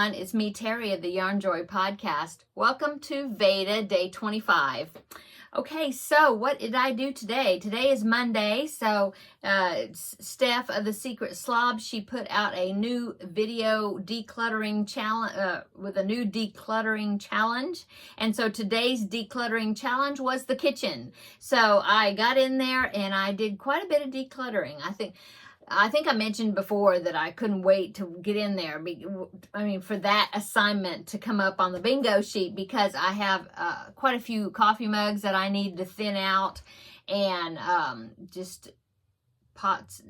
everyone. It's me, Terri, of the Yarnjoy podcast. Welcome to VEDA Day 25. Okay, so what did I do today? Today is Monday, so Steph of The Secret Slob, she put out a new video decluttering challenge, with a new decluttering challenge. And so today's decluttering challenge was the kitchen. So I got in there and I did quite a bit of decluttering. I think I mentioned before that I couldn't wait to get in there. For that assignment to come up on the bingo sheet, because I have quite a few coffee mugs that I need to thin out, and just pots,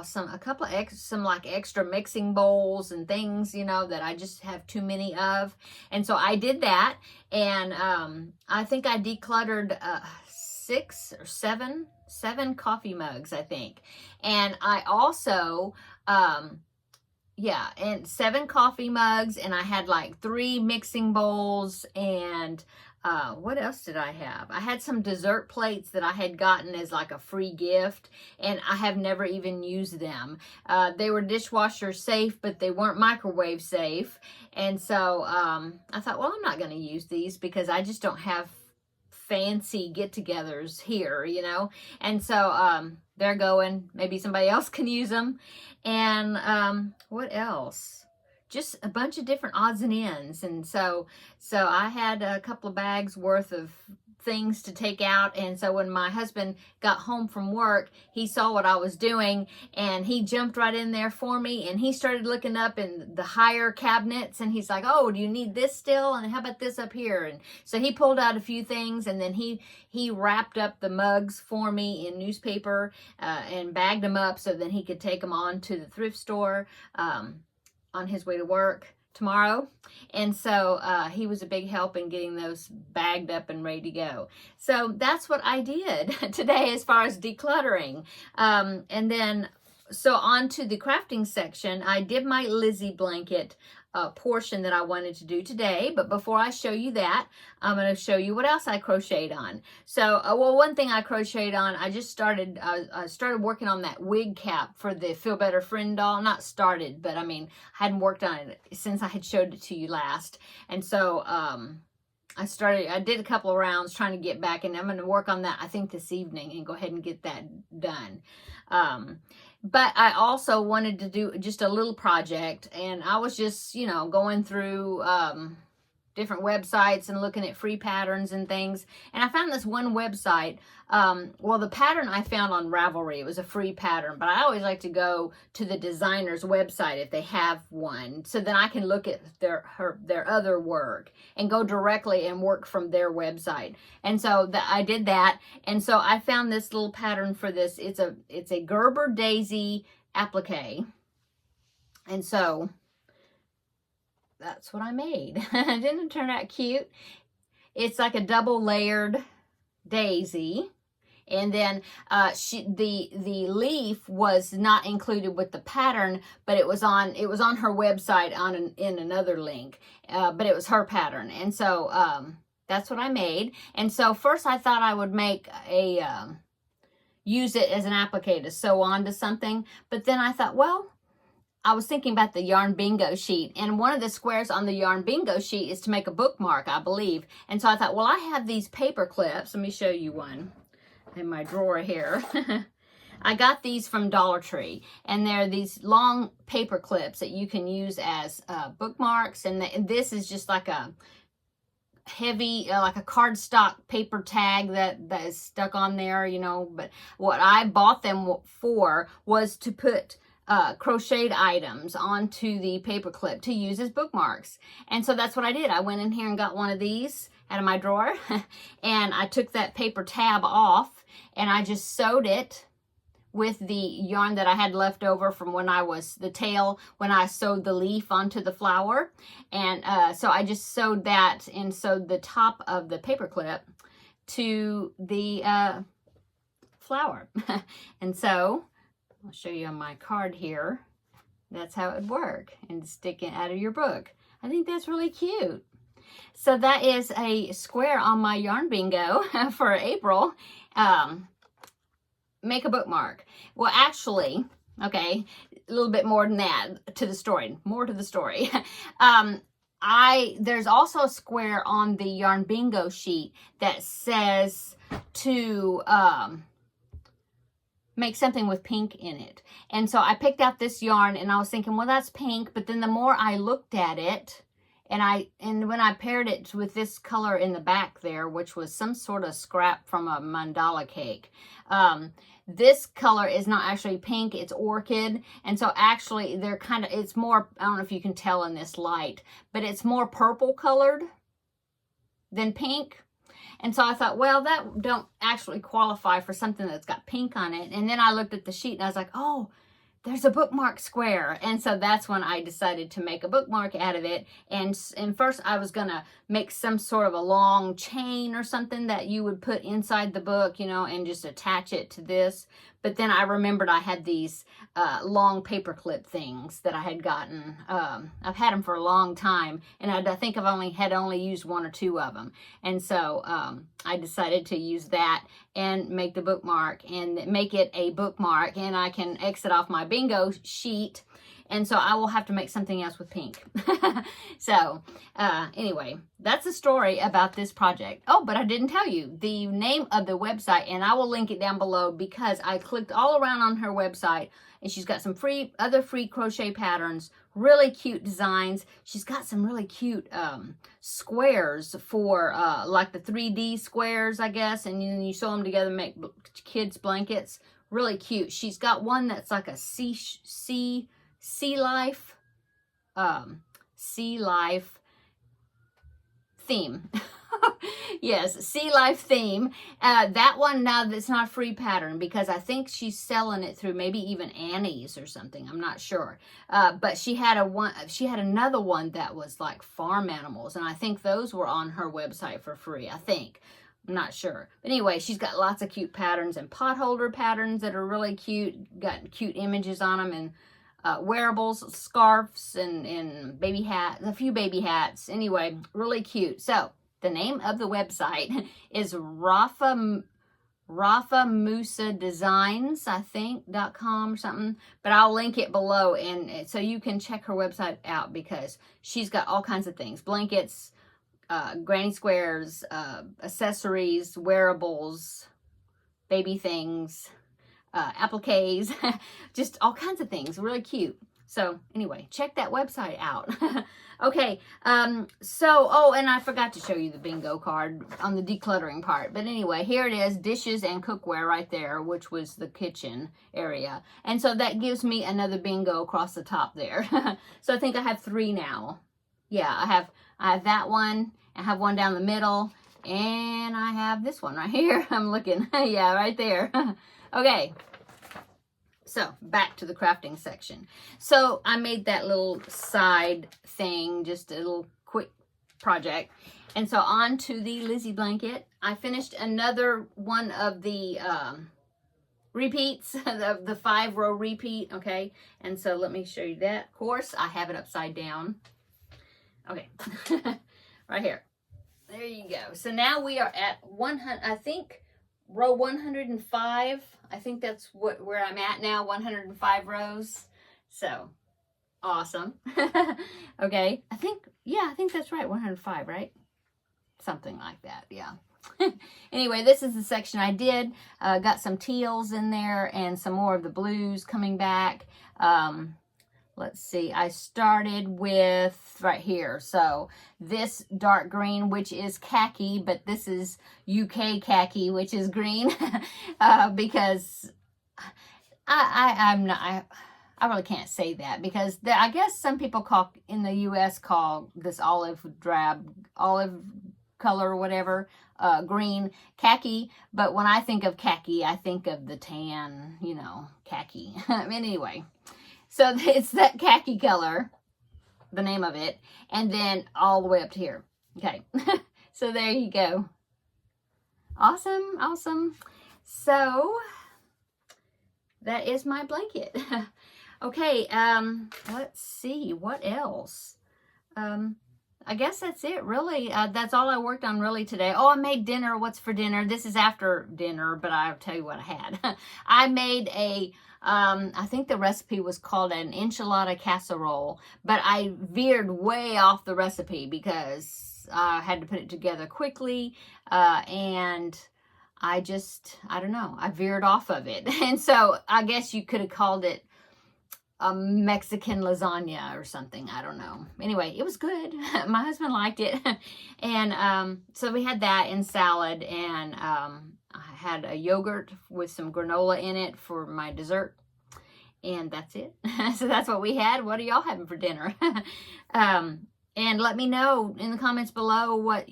some extra mixing bowls and things, that I just have too many of. And so I did that, and I think I decluttered 6 or 7 coffee mugs, I think. And I also, and 7 coffee mugs, and I had like 3 mixing bowls, and what else did I have? I had some dessert plates that I had gotten as like a free gift, and I have never even used them. They were dishwasher safe, but they weren't microwave safe. And so I thought, well, I'm not going to use these because I just don't have fancy get-togethers here, and so they're going. Maybe somebody else can use them. And what else? Just a bunch of different odds and ends. And so I had a couple of bags worth of things to take out. And so when my husband got home from work, he saw what I was doing, and he jumped right in there for me, and he started looking up in the higher cabinets, and he's like, oh, do you need this still? And how about this up here? And so he pulled out a few things, and then he wrapped up the mugs for me in newspaper and bagged them up so then he could take them on to the thrift store on his way to work tomorrow. And so he was a big help in getting those bagged up and ready to go. So that's what I did today as far as decluttering. And then so on to the crafting section. I did my Lizzie blanket portion that I wanted to do today, but before I show you that, I'm going to show you what else I crocheted on. So one thing I crocheted on, I started working on that wig cap for the Feel Better Friend doll. Not started, but I hadn't worked on it since I had showed it to you last. And so I did a couple of rounds trying to get back, and I'm going to work on that, I think, this evening, and go ahead and get that done. But I also wanted to do just a little project, and I was just, going through different websites and looking at free patterns and things. And I found this one website. The pattern I found on Ravelry, it was a free pattern, but I always like to go to the designer's website if they have one, so then I can look at their other work and go directly and work from their website. And so I did that. And so I found this little pattern for this. It's a Gerber daisy applique. And so that's what I made. Didn't it turn out cute? It's like a double layered daisy. And then the leaf was not included with the pattern, but it was on her website in another link. But it was her pattern. And so that's what I made. And so first I thought I would make use it as an applique to sew onto something. But then I thought, well, I was thinking about the yarn bingo sheet, and one of the squares on the yarn bingo sheet is to make a bookmark, I believe. And so I thought, well, I have these paper clips. Let me show you one in my drawer here. I got these from Dollar Tree, and they're these long paper clips that you can use as bookmarks. And this is just like a heavy, like a cardstock paper tag that is stuck on there, But what I bought them for was to put crocheted items onto the paper clip to use as bookmarks. And so that's what I did. I went in here and got one of these out of my drawer, and I took that paper tab off, and I just sewed it with the yarn that I had left over from when I sewed the leaf onto the flower. And so I just sewed that and sewed the top of the paper clip to the flower. And so I'll show you on my card here. That's how it would work, and stick it out of your book. I think that's really cute. So that is a square on my yarn bingo for April. Make a bookmark. Well, actually, Okay, a little bit more than that to the story. More to the story. There's also a square on the Yarn Bingo sheet that says to make something with pink in it. And so I picked out this yarn and I was thinking, well, that's pink. But then the more I looked at it, and when I paired it with this color in the back there, which was some sort of scrap from a mandala cake, this color is not actually pink, it's orchid. And so actually they're kind of, it's more, I don't know if you can tell in this light, but it's more purple colored than pink. And so I thought, well, that don't actually qualify for something that's got pink on it. And then I looked at the sheet and I was like, oh, there's a bookmark square. And so that's when I decided to make a bookmark out of it. And first I was going to make some sort of a long chain or something that you would put inside the book, you know, and just attach it to this. But then I remembered I had these long paper clip things that I had gotten. I've had them for a long time, and I think I've only used one or two of them. And so I decided to use that and make the bookmark and make it a bookmark, and I can exit off my bingo sheet. And so I will have to make something else with pink. So anyway, that's the story about this project. Oh, but I didn't tell you the name of the website, and I will link it down below because I clicked all around on her website, and she's got some other free crochet patterns, really cute designs. She's got some really cute squares for like the 3D squares, I guess, and then you sew them together and make kids blankets. Really cute. She's got one that's like a sea life theme. Yes, sea life theme. That one, now that's not a free pattern because I think she's selling it through maybe even Annie's or something. I'm not sure. But she had another one that was like farm animals, and I think those were on her website for free. I think. I'm not sure. But anyway, she's got lots of cute patterns and pot holder patterns that are really cute. Got cute images on them, and wearables, scarves, and baby hats, a few baby hats. Anyway, really cute. So the name of the website is Rafa Musa Designs, I think, .com or something. But I'll link it below, and so you can check her website out because she's got all kinds of things: blankets, granny squares, accessories, wearables, baby things, appliques, just all kinds of things. Really cute. So anyway, check that website out. Okay, so, and I forgot to show you the bingo card on the decluttering part. But anyway, here it is, dishes and cookware right there, which was the kitchen area. And so that gives me another bingo across the top there. So I think I have 3 now. Yeah, I have that one, I have one down the middle, and I have this one right here. I'm looking, yeah, right there. Okay. So back to the crafting section. So I made that little side thing, just a little quick project. And so on to the Lizzie blanket. I finished another one of the repeats, the 5-row repeat, okay? And so let me show you that. Of course, I have it upside down. Okay, right here. There you go. So now we are at 100, I think, row 105. I think that's where I'm at now, 105 rows. So, awesome. Okay, I think that's right, 105, right? Something like that, yeah. Anyway, this is the section I did. Got some teals in there and some more of the blues coming back. Let's see, I started with right here. So this dark green, which is khaki, but this is UK khaki, which is green, because I really can't say that because I guess some people in the US call this olive color or whatever, green khaki. But when I think of khaki, I think of the tan, you know, khaki. Anyway. So it's that khaki color, the name of it, and then all the way up to here. Okay, so there you go. Awesome, awesome. So that is my blanket. Okay, let's see, what else? I guess that's it, really. That's all I worked on really today. Oh, I made dinner. What's for dinner? This is after dinner, but I'll tell you what I had. I made I think the recipe was called an enchilada casserole, but I veered way off the recipe because I had to put it together quickly, and I don't know, I veered off of it. And so I guess you could have called it a Mexican lasagna or something. I don't know. Anyway, it was good. My husband liked it. And so we had that in salad, and I had a yogurt with some granola in it for my dessert. And that's it. So that's what we had. What are y'all having for dinner? And let me know in the comments below what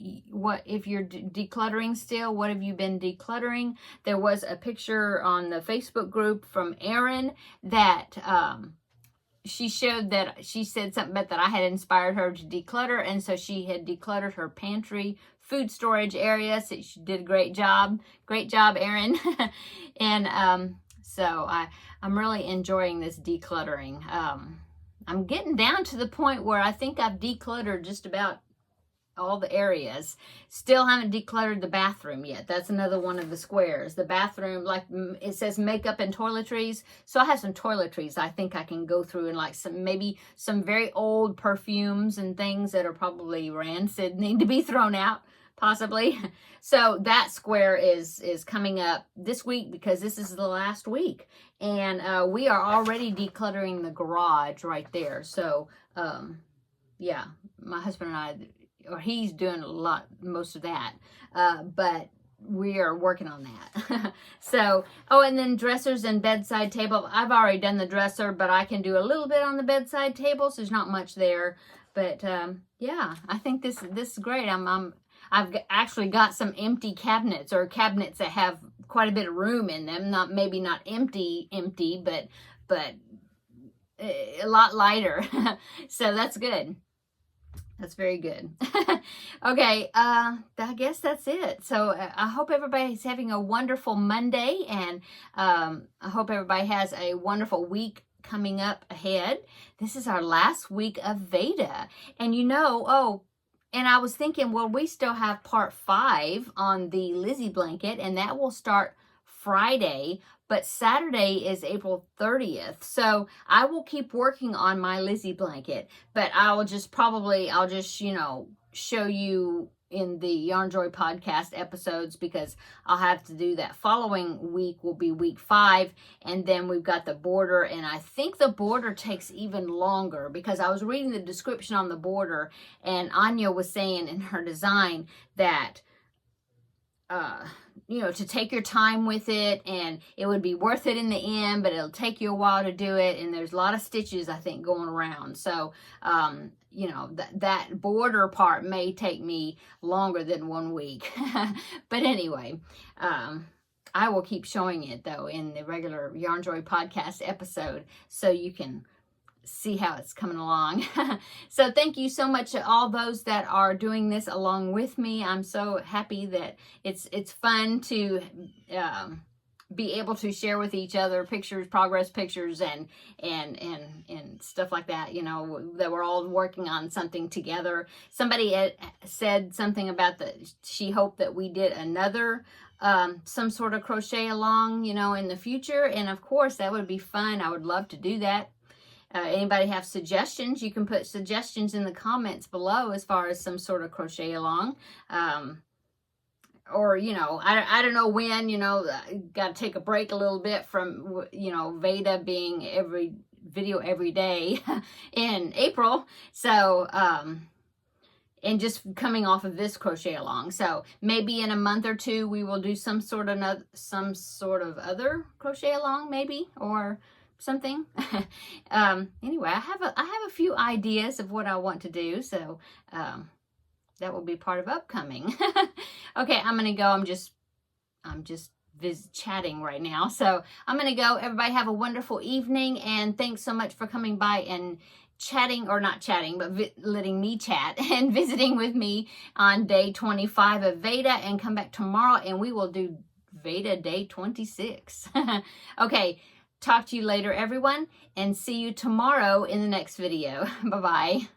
if you're decluttering still, what have you been decluttering? There was a picture on the Facebook group from Erin that she said something about that I had inspired her to declutter, and so she had decluttered her pantry food storage area. So she did a great job. Great job, Erin. And so I'm really enjoying this decluttering. I'm getting down to the point where I think I've decluttered just about all the areas. Still haven't decluttered the bathroom yet. That's another one of the squares. The bathroom, like it says makeup and toiletries. So I have some toiletries I think I can go through, and like maybe some very old perfumes and things that are probably rancid, need to be thrown out, possibly. So that square is coming up this week because this is the last week. And we are already decluttering the garage right there. So, yeah, my husband and I, or he's doing most of that. But we are working on that. So, oh, and then dressers and bedside table. I've already done the dresser, but I can do a little bit on the bedside table. So there's not much there. But, yeah, I think this is great. I've actually got some empty cabinets, or cabinets that have quite a bit of room in them. Maybe not empty, but a lot lighter. So that's good. That's very good. Okay, I guess that's it. So I hope everybody's having a wonderful Monday, and I hope everybody has a wonderful week coming up ahead. This is our last week of VEDA. And and I was thinking, well, we still have part 5 on the Lizzie blanket, and that will start Friday, but Saturday is April 30th. So I will keep working on my Lizzie blanket, but I'll just, show you in the Yarnjoy podcast episodes, because I'll have to do that. Following week will be week 5, and then we've got the border, and I think the border takes even longer, because I was reading the description on the border, and Anya was saying in her design that to take your time with it, and it would be worth it in the end, but it'll take you a while to do it, and there's a lot of stitches, I think, going around. So that border part may take me longer than 1 week. But anyway, I will keep showing it, though, in the regular Yarnjoy podcast episode, so you can see how it's coming along. So thank you so much to all those that are doing this along with me. I'm so happy that it's fun to be able to share with each other pictures, progress pictures, and stuff like that, that we're all working on something together. Somebody had said something about she hoped that we did another some sort of crochet along, in the future. And of course, that would be fun. I would love to do that. Anybody have suggestions? You can put suggestions in the comments below as far as some sort of crochet along. Or, I don't know when, got to take a break a little bit from, VEDA being every video every day in April. So, and just coming off of this crochet along. So maybe in a month or two, we will do some sort of other crochet along, maybe, or something. Anyway, I have a few ideas of what I want to do, so that will be part of upcoming. Okay, I'm gonna go. I'm just chatting right now, so I'm gonna go. Everybody have a wonderful evening, and thanks so much for coming by and chatting, or not chatting, but letting me chat and visiting with me on day 25 of VEDA, and come back tomorrow and we will do VEDA day 26. Okay. Talk to you later, everyone, and see you tomorrow in the next video. Bye-bye.